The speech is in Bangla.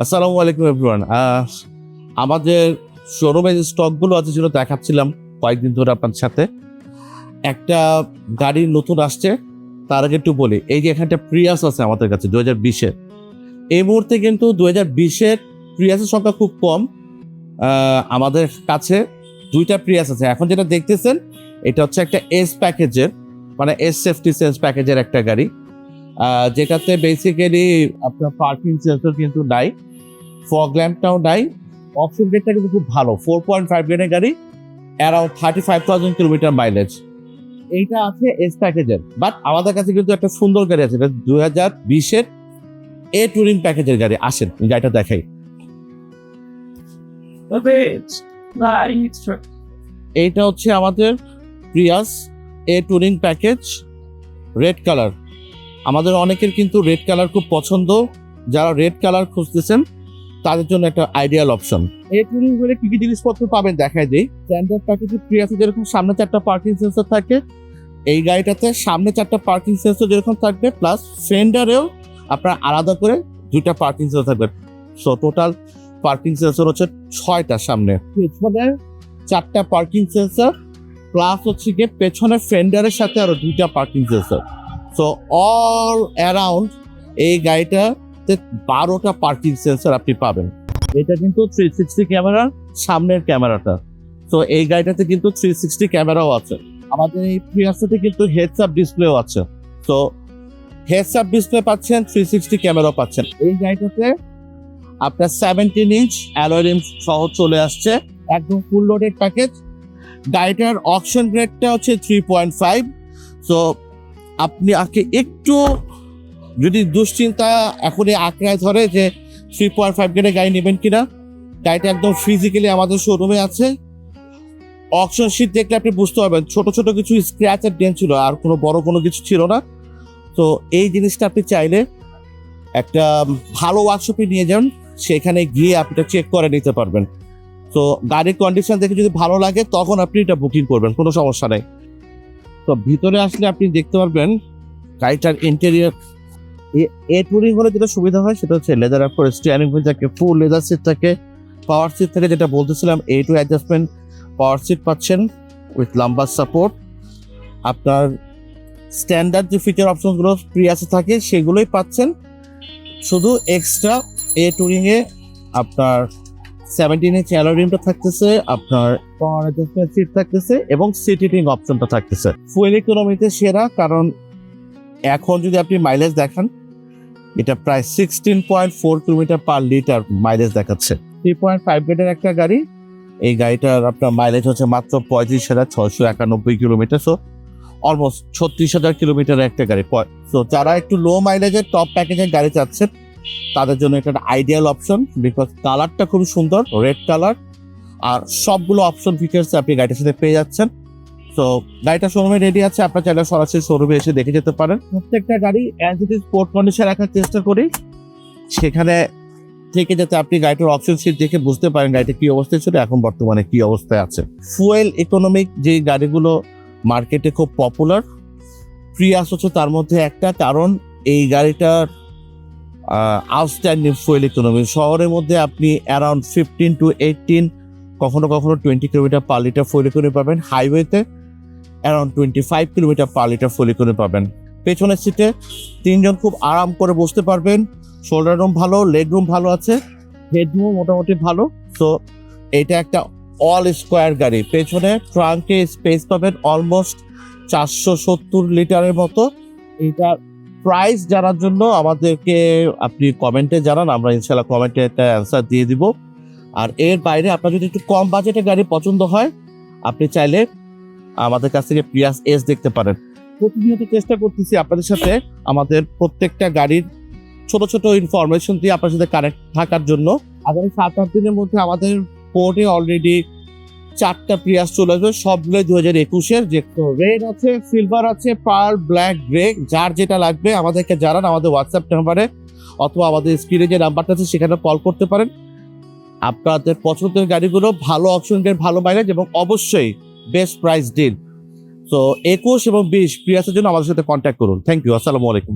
আসসালামু আলাইকুম এভরিওয়ান। আমাদের শোরুমে যে স্টকগুলো আছে সেগুলো দেখাচ্ছিলাম কয়েকদিন ধরে আপনার সাথে। একটা গাড়ি নতুন আসছে, তার আগে একটু বলি, এই যে এখানটা প্রিয়াস আছে আমাদের কাছে 2020-এর। এই মুহূর্তে কিন্তু 2020-এর প্রিয়াসের সংখ্যা খুব কম। আমাদের কাছে দুইটা প্রিয়াস আছে। এখন যেটা দেখতেছেন এটা হচ্ছে একটা এস প্যাকেজের, মানে এস সেফটি সেন্স প্যাকেজের একটা গাড়ি, যেটাতে বেসিক্যালি আপনার পার্কিং সেন্সর কিন্তু নাই, ফগ ল্যাম্পটাও নাই। অপশন গ্রেডটা কিন্তু খুব ভালো, 4.5 গ্রেডের গাড়ি, অ্যারাউন্ড 35,000 কিলোমিটার মাইলেজ। এইটা আছে এস প্যাকেজের। বাট আমাদের কাছে কিন্তু একটা সুন্দর গাড়ি আছে, এটা 2020-এর এ টুরিং প্যাকেজের গাড়ি। আসেন গাড়িটা দেখাই। এইটা হচ্ছে আমাদের প্রিয়াস এ টুরিং প্যাকেজ, রেড কালার। আমাদের অনেকের কিন্তু রেড কালার খুব পছন্দ। যারা রেড কালার খুঁজতেছেন তাদের জন্য একটা আইডিয়াল অপশন। এই টুরিং করে কি কি জিনিসপত্র পাবেন দেখাই দিই। স্ট্যান্ডার্ড প্যাকেজে প্রিয়াসে যেরকম সামনে 4টা পার্কিং সেন্সর থাকে, এই গাড়িটাতে সামনে 4টা পার্কিং সেন্সর যেরকম থাকবে, প্লাস ফেন্ডারেও আপনার আলাদা করে 2টা পার্কিং সেন্সর থাকবে। সো টোটাল পার্কিং সেন্সর হচ্ছে 6টা সামনে, পেছনে 4টা পার্কিং সেন্সর, প্লাস হচ্ছে গিয়ে পেছনের ফেন্ডারের সাথে আরো 2টা parking sensor. So all around এই গাড়িটাতে 12টা পার্কিং সেন্সর আপনি পাবেন। এটা কিন্তু 360 ক্যামেরা, সামনের ক্যামেরাটা। তো এই গাড়িটাতে কিন্তু 360 ক্যামেরাও আছে। আমাদের এই প্রিয়াসটাতে কিন্তু হেডস আপ ডিসপ্লেও আছে। তো হেডস আপ ডিসপ্লে পাচ্ছেন, 360 ক্যামেরাও পাচ্ছেন। এই গাড়িটাতে আপনার 17 ইঞ্চ অ্যালয় রিম সহ চলে আসছে, একদম ফুল লোডেড প্যাকেজ। গাড়িটার অকশন গ্রেডটা হচ্ছে 3.5। সো আপনি আগে একটু যদি দুশ্চিন্তা এখনই আঁকড়ায় ধরে যে 3.5 গ্রেডের গাড়ি নেবেন কিনা, গাড়িটা একদম ফিজিক্যালি আমাদের শোরুমে আছে। অকশন শিট দেখলে আপনি বুঝতে পারবেন ছোট ছোট কিছু স্ক্র্যাচ আর ডেন্ট ছিল, আর কোনো বড় কোনো কিছু ছিল না। তো এই জিনিসটা আপনি চাইলে একটা ভালো ওয়ার্কশপে নিয়ে যান, সেখানে গিয়ে আপনি এটা চেক করে নিতে পারবেন। তো গাড়ির কন্ডিশন দেখে যদি ভালো লাগে তখন আপনি এটা বুকিং করবেন, কোনো সমস্যা নেই। তো ভিতরে আসলে আপনি দেখতে পারবেন গাড়িটার ইন্টেরিয়র। এ টুরিং হলে যেটা সুবিধা হয় সেটা হচ্ছে লেদার অ্যাপ করে স্টিয়ারিং হুইল থাকে, ফুল লেদার সিট থাকে, পাওয়ার সিট থাকে, যেটা বলতেছিলাম A2 অ্যাডজাস্টমেন্ট পাওয়ার সিট পাচ্ছেন উইথ লাম্বার সাপোর্ট। আপনার স্ট্যান্ডার্ড যে ফিচার অপশনগুলো প্রিয়াসে থাকে সেগুলোই পাচ্ছেন, শুধু এক্সট্রা এ টুরিংয়ে আপনার 17 ইঞ্চ অ্যালয় রিমটা থাকতেছে, আপনার পাওয়ার অ্যাডজাস্টমেন্ট সিট থাকতেছে এবং সিট হিটিং অপশনটা থাকতেছে। ফুয়েল ইকোনমিতে সেরা, কারণ এখন যদি আপনি মাইলেজ দেখান, এটা প্রায় 16.4 কিলোমিটার পার লিটার মাইলেজ দেখাচ্ছে। 3.5 গ্রেডের একটা গাড়ি। এই গাড়িটার আপনার মাইলেজ হচ্ছে মাত্র 35,691 কিলোমিটার। সো অলমোস্ট 36,000 কিলোমিটারের একটা গাড়ি। সো যারা একটু লো মাইলেজের টপ প্যাকেজের গাড়ি চাচ্ছেন তাদের জন্য এটা একটা আইডিয়াল অপশন, বিকজ কালারটা খুব সুন্দর, রেড কালার, আর সবগুলো অপশন ফিচার্স আপনি গাড়িটার সাথে পেয়ে যাচ্ছেন। তো গাড়িটা শোরুমে রেডি আছে, আপনার চাইলে সরাসরি শোরুমে এসে দেখে যেতে পারেন। প্রত্যেকটা গাড়ি as it is sport condition রাখার চেষ্টা করি, সেখানে থেকে যাতে আপনি গাড়িটার অপশন শিট দেখে বুঝতে পারেন গাড়িটা কি অবস্থায় ছিল, এখন বর্তমানে কি অবস্থায় আছে। ফুয়েল ইকোনমিক যে গাড়িগুলো মার্কেটে খুব পপুলার, প্রিয়াস হচ্ছে তার মধ্যে একটা, কারণ এই গাড়িটার আউটস্ট্যান্ডিং ফুয়েল ইকোনমি। শহরের মধ্যে আপনি অ্যারাউন্ড 15 to 18, কখনো কখনো 20 kilometre per litre fuel economy পাবেন। হাইওয়েতে around 25 kilometre per litre fuel economy পাবেন। পেছনের সিটে 3 জন খুব আরাম করে বসতে পারবেন। শোল্ডার রুম ভালো, লেগ রুম ভালো আছে, হেডরুম মোটামুটি ভালো। সো এটা একটা অল স্কোয়ার গাড়ি। পেছনে ট্রাঙ্কে স্পেস পাবেন অলমোস্ট 470 লিটারের মতো। এটা প্রাইস জানার জন্য আমাদেরকে আপনি কমেন্টে জানান, আমরা ইনশাল্লাহ কমেন্টে একটা অ্যান্সার দিয়ে দিব। আর এর বাইরে আপনার যদি একটু কম বাজেটের গাড়ি পছন্দ হয়, আপনি চাইলে আমাদের কাছ থেকে প্রিয়াস এস দেখতে পারেন। প্রতিনিয়ত চেষ্টা করতেছি আপনাদের সাথে আমাদের প্রত্যেকটা গাড়ির ছোট ছোট ইনফরমেশন দিয়ে আপনার সাথে কানেক্ট থাকার জন্য। আগামী 7-8 দিনের মধ্যে আমাদের কোর্টে অলরেডি 4টা প্রিয়াস চলে আসবে, সবগুলো 2021-এর। যে রেড আছে, সিলভার আছে, পার্ল, ব্ল্যাক, গ্রে, যার যেটা লাগবে আমাদেরকে জানান আমাদের হোয়াটসঅ্যাপ নাম্বারে, অথবা আমাদের স্ক্রিনে যে নাম্বারটা আছে সেখানে কল করতে পারেন। আপনাদের পছন্দের গাড়িগুলো ভালো অপশনের, ভালো মাইলেজ এবং অবশ্যই বেস্ট প্রাইস ডিল। তো 21 এবং 20 প্রিয়াসের জন্য আমাদের সাথে কন্ট্যাক্ট করুন। থ্যাংক ইউ, আসসালামু আলাইকুম।